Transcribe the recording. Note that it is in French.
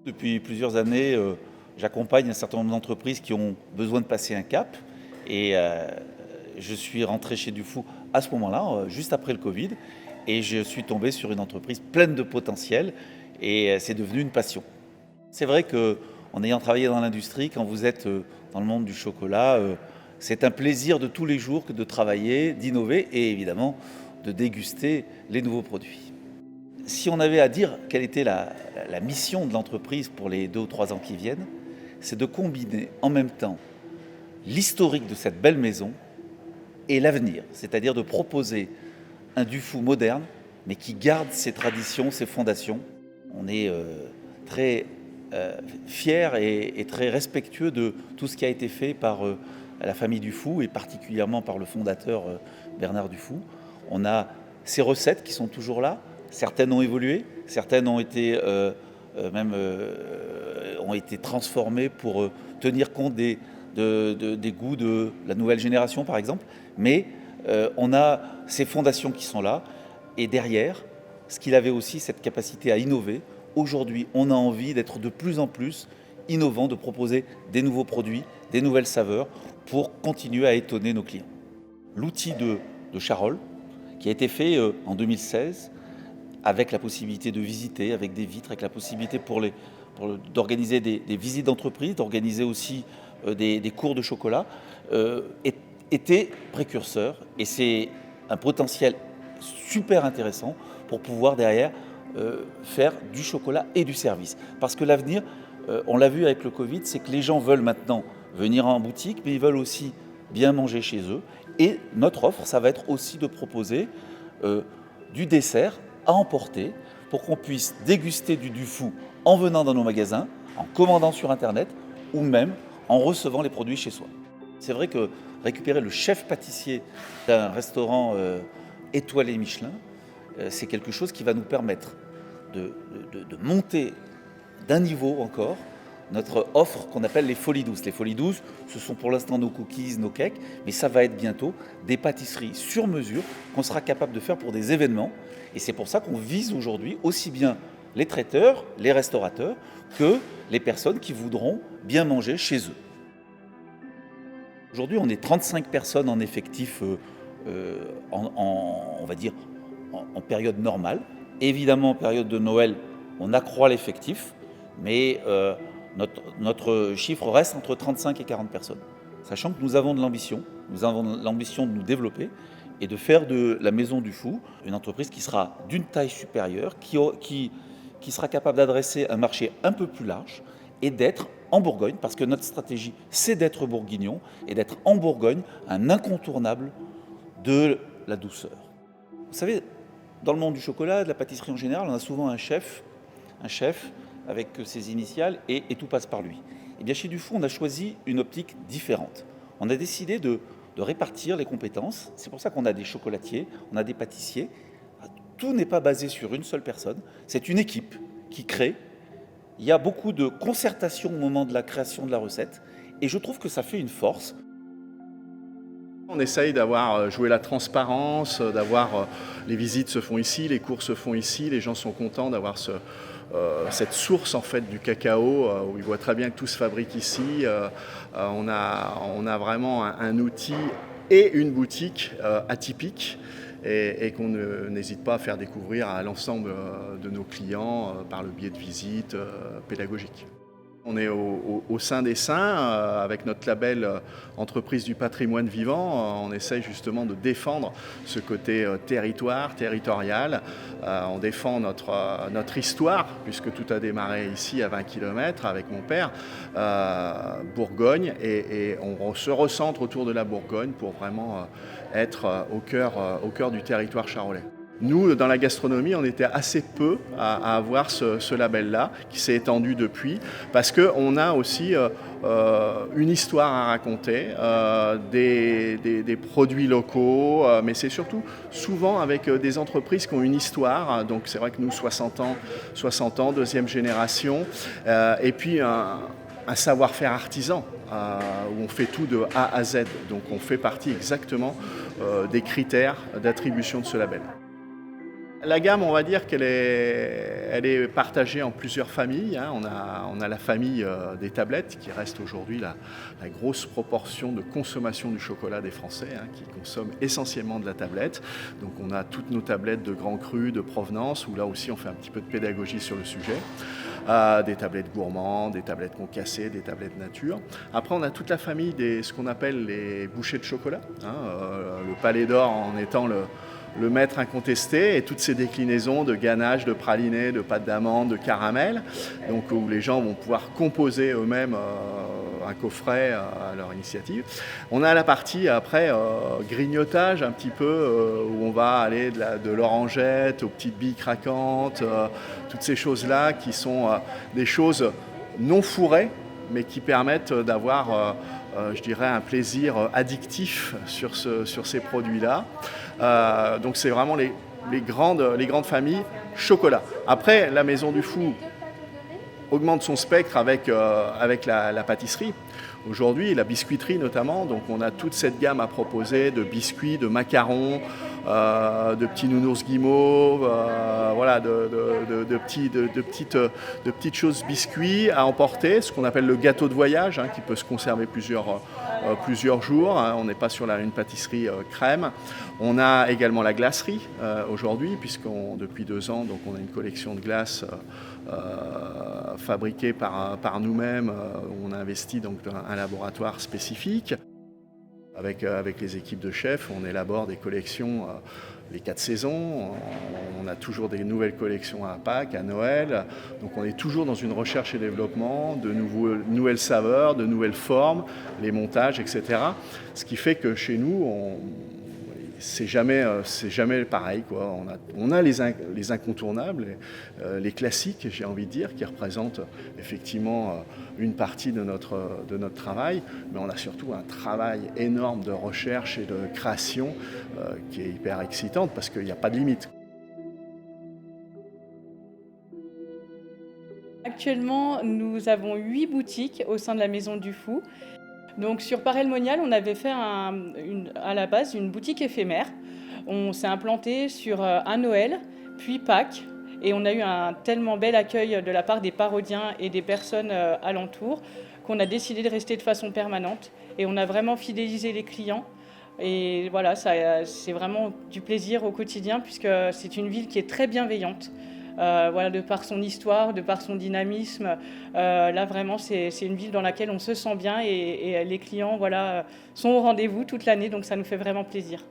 Depuis plusieurs années, j'accompagne un certain nombre d'entreprises qui ont besoin de passer un cap et je suis rentré chez Dufou à ce moment-là, juste après le Covid, et je suis tombé sur une entreprise pleine de potentiel et c'est devenu une passion. C'est vrai qu'en ayant travaillé dans l'industrie, quand vous êtes dans le monde du chocolat, c'est un plaisir de tous les jours que de travailler, d'innover et évidemment de déguster les nouveaux produits. Si on avait à dire quelle était la mission de l'entreprise pour les 2 ou 3 ans qui viennent, c'est de combiner en même temps l'historique de cette belle maison et l'avenir, c'est-à-dire de proposer un Dufou moderne, mais qui garde ses traditions, ses fondations. On est très fiers et très respectueux de tout ce qui a été fait par la famille Dufou et particulièrement par le fondateur Bernard Dufou. On a ces recettes qui sont toujours là. Certaines ont évolué, certaines ont été ont été transformées pour tenir compte des goûts de la nouvelle génération, par exemple. Mais on a ces fondations qui sont là. Et derrière, ce qu'il avait aussi, cette capacité à innover. Aujourd'hui, on a envie d'être de plus en plus innovant, de proposer des nouveaux produits, des nouvelles saveurs pour continuer à étonner nos clients. L'outil de Charolles, qui a été fait en 2016, avec la possibilité de visiter, avec des vitres, avec la possibilité d'organiser des visites d'entreprise, d'organiser aussi des cours de chocolat, était précurseur. Et c'est un potentiel super intéressant pour pouvoir derrière faire du chocolat et du service. Parce que l'avenir, on l'a vu avec le Covid, c'est que les gens veulent maintenant venir en boutique, mais ils veulent aussi bien manger chez eux. Et notre offre, ça va être aussi de proposer du dessert à emporter pour qu'on puisse déguster du Dufou en venant dans nos magasins, en commandant sur Internet ou même en recevant les produits chez soi. C'est vrai que récupérer le chef pâtissier d'un restaurant étoilé Michelin, c'est quelque chose qui va nous permettre de monter d'un niveau encore notre offre qu'on appelle les folies douces. Les folies douces, ce sont pour l'instant nos cookies, nos cakes, mais ça va être bientôt des pâtisseries sur mesure qu'on sera capable de faire pour des événements. Et c'est pour ça qu'on vise aujourd'hui aussi bien les traiteurs, les restaurateurs, que les personnes qui voudront bien manger chez eux. Aujourd'hui, on est 35 personnes en effectif, on va dire, en période normale. Évidemment, en période de Noël, on accroît l'effectif, mais notre chiffre reste entre 35 et 40 personnes. Sachant que nous avons de l'ambition, de nous développer et de faire de la Maison Dufou une entreprise qui sera d'une taille supérieure, qui sera capable d'adresser un marché un peu plus large et d'être en Bourgogne, parce que notre stratégie, c'est d'être bourguignon et d'être en Bourgogne un incontournable de la douceur. Vous savez, dans le monde du chocolat, de la pâtisserie en général, on a souvent un chef avec ses initiales et tout passe par lui. Et bien chez Dufou, on a choisi une optique différente. On a décidé de répartir les compétences. C'est pour ça qu'on a des chocolatiers, on a des pâtissiers. Tout n'est pas basé sur une seule personne. C'est une équipe qui crée. Il y a beaucoup de concertation au moment de la création de la recette. Et je trouve que ça fait une force. On essaye d'avoir joué la transparence, les visites se font ici, les cours se font ici, les gens sont contents d'avoir cette source en fait du cacao où ils voient très bien que tout se fabrique ici. On a vraiment un outil et une boutique atypique et qu'on n'hésite pas à faire découvrir à l'ensemble de nos clients par le biais de visites pédagogiques. On est au sein des saints, avec notre label Entreprise du patrimoine vivant. On essaye justement de défendre ce côté territorial. On défend notre histoire, puisque tout a démarré ici à 20 km avec mon père, Bourgogne, et on se recentre autour de la Bourgogne pour vraiment être au cœur du territoire charolais. Nous, dans la gastronomie, on était assez peu à avoir ce label-là, qui s'est étendu depuis, parce qu'on a aussi une histoire à raconter, des produits locaux, mais c'est surtout souvent avec des entreprises qui ont une histoire. Donc c'est vrai que nous, 60 ans, deuxième génération, et puis un savoir-faire artisan, où on fait tout de A à Z. Donc on fait partie exactement des critères d'attribution de ce label. La gamme, on va dire qu'elle elle est partagée en plusieurs familles, hein. On a la famille des tablettes qui reste aujourd'hui la grosse proportion de consommation du chocolat des Français, hein, qui consomment essentiellement de la tablette. Donc on a toutes nos tablettes de grands crus, de provenance, où là aussi on fait un petit peu de pédagogie sur le sujet. Des tablettes gourmandes, des tablettes concassées, des tablettes nature. Après, on a toute la famille des ce qu'on appelle les bouchées de chocolat, hein, le Palais d'Or en étant le maître incontesté, et toutes ces déclinaisons de ganache, de praliné, de pâte d'amande, de caramel, donc où les gens vont pouvoir composer eux-mêmes un coffret à leur initiative. On a la partie après grignotage un petit peu, où on va aller de l'orangette aux petites billes craquantes, toutes ces choses-là qui sont des choses non fourrées, mais qui permettent d'avoir je dirais un plaisir addictif sur ces produits-là. Donc c'est vraiment les grandes familles chocolat. Après, la Maison du Fou augmente son spectre avec la pâtisserie. Aujourd'hui, la biscuiterie notamment, donc on a toute cette gamme à proposer de biscuits, de macarons, de petits nounours guimauves, voilà, de petites choses biscuits à emporter, ce qu'on appelle le gâteau de voyage, hein, qui peut se conserver plusieurs jours, hein. On n'est pas sur une pâtisserie crème. On a également la glacerie aujourd'hui, depuis 2 ans, donc on a une collection de glaces fabriquée par nous-mêmes. On a investi donc dans un laboratoire spécifique. Avec les équipes de chefs, on élabore des collections les 4 saisons. On a toujours des nouvelles collections à Pâques, à Noël. Donc on est toujours dans une recherche et développement de nouvelles saveurs, de nouvelles formes, les montages, etc. Ce qui fait que chez nous, c'est jamais pareil, quoi. On a les incontournables, les classiques, j'ai envie de dire, qui représentent effectivement une partie de notre travail, mais on a surtout un travail énorme de recherche et de création qui est hyper excitante parce qu'il n'y a pas de limite. Actuellement, nous avons 8 boutiques au sein de la Maison du Fou. Donc sur Parel-Monial, on avait fait à la base une boutique éphémère. On s'est implanté à Noël, puis Pâques, et on a eu un tellement bel accueil de la part des parodiens et des personnes alentours qu'on a décidé de rester de façon permanente. Et on a vraiment fidélisé les clients. Et voilà, c'est vraiment du plaisir au quotidien puisque c'est une ville qui est très bienveillante. Voilà, de par son histoire, de par son dynamisme. Là, vraiment, c'est une ville dans laquelle on se sent bien et les clients, voilà, sont au rendez-vous toute l'année, donc ça nous fait vraiment plaisir.